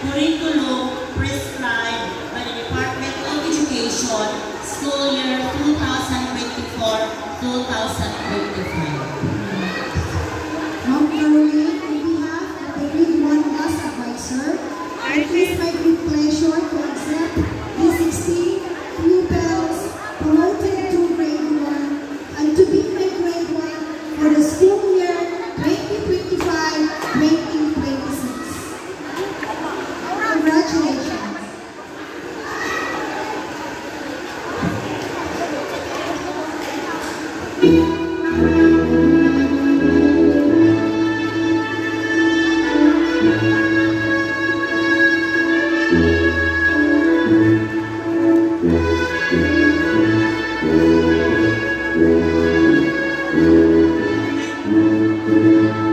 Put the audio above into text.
curriculum prescribed by the Department of Education, school year 2024-2025. Ma'am Caroline, on behalf of the Grade 1 Class Advisor, it is my great pleasure to accept the 16 pupils promoted to Grade 1 and to be my Grade 1 for the school year 2025-2026. Congratulations. Thank you.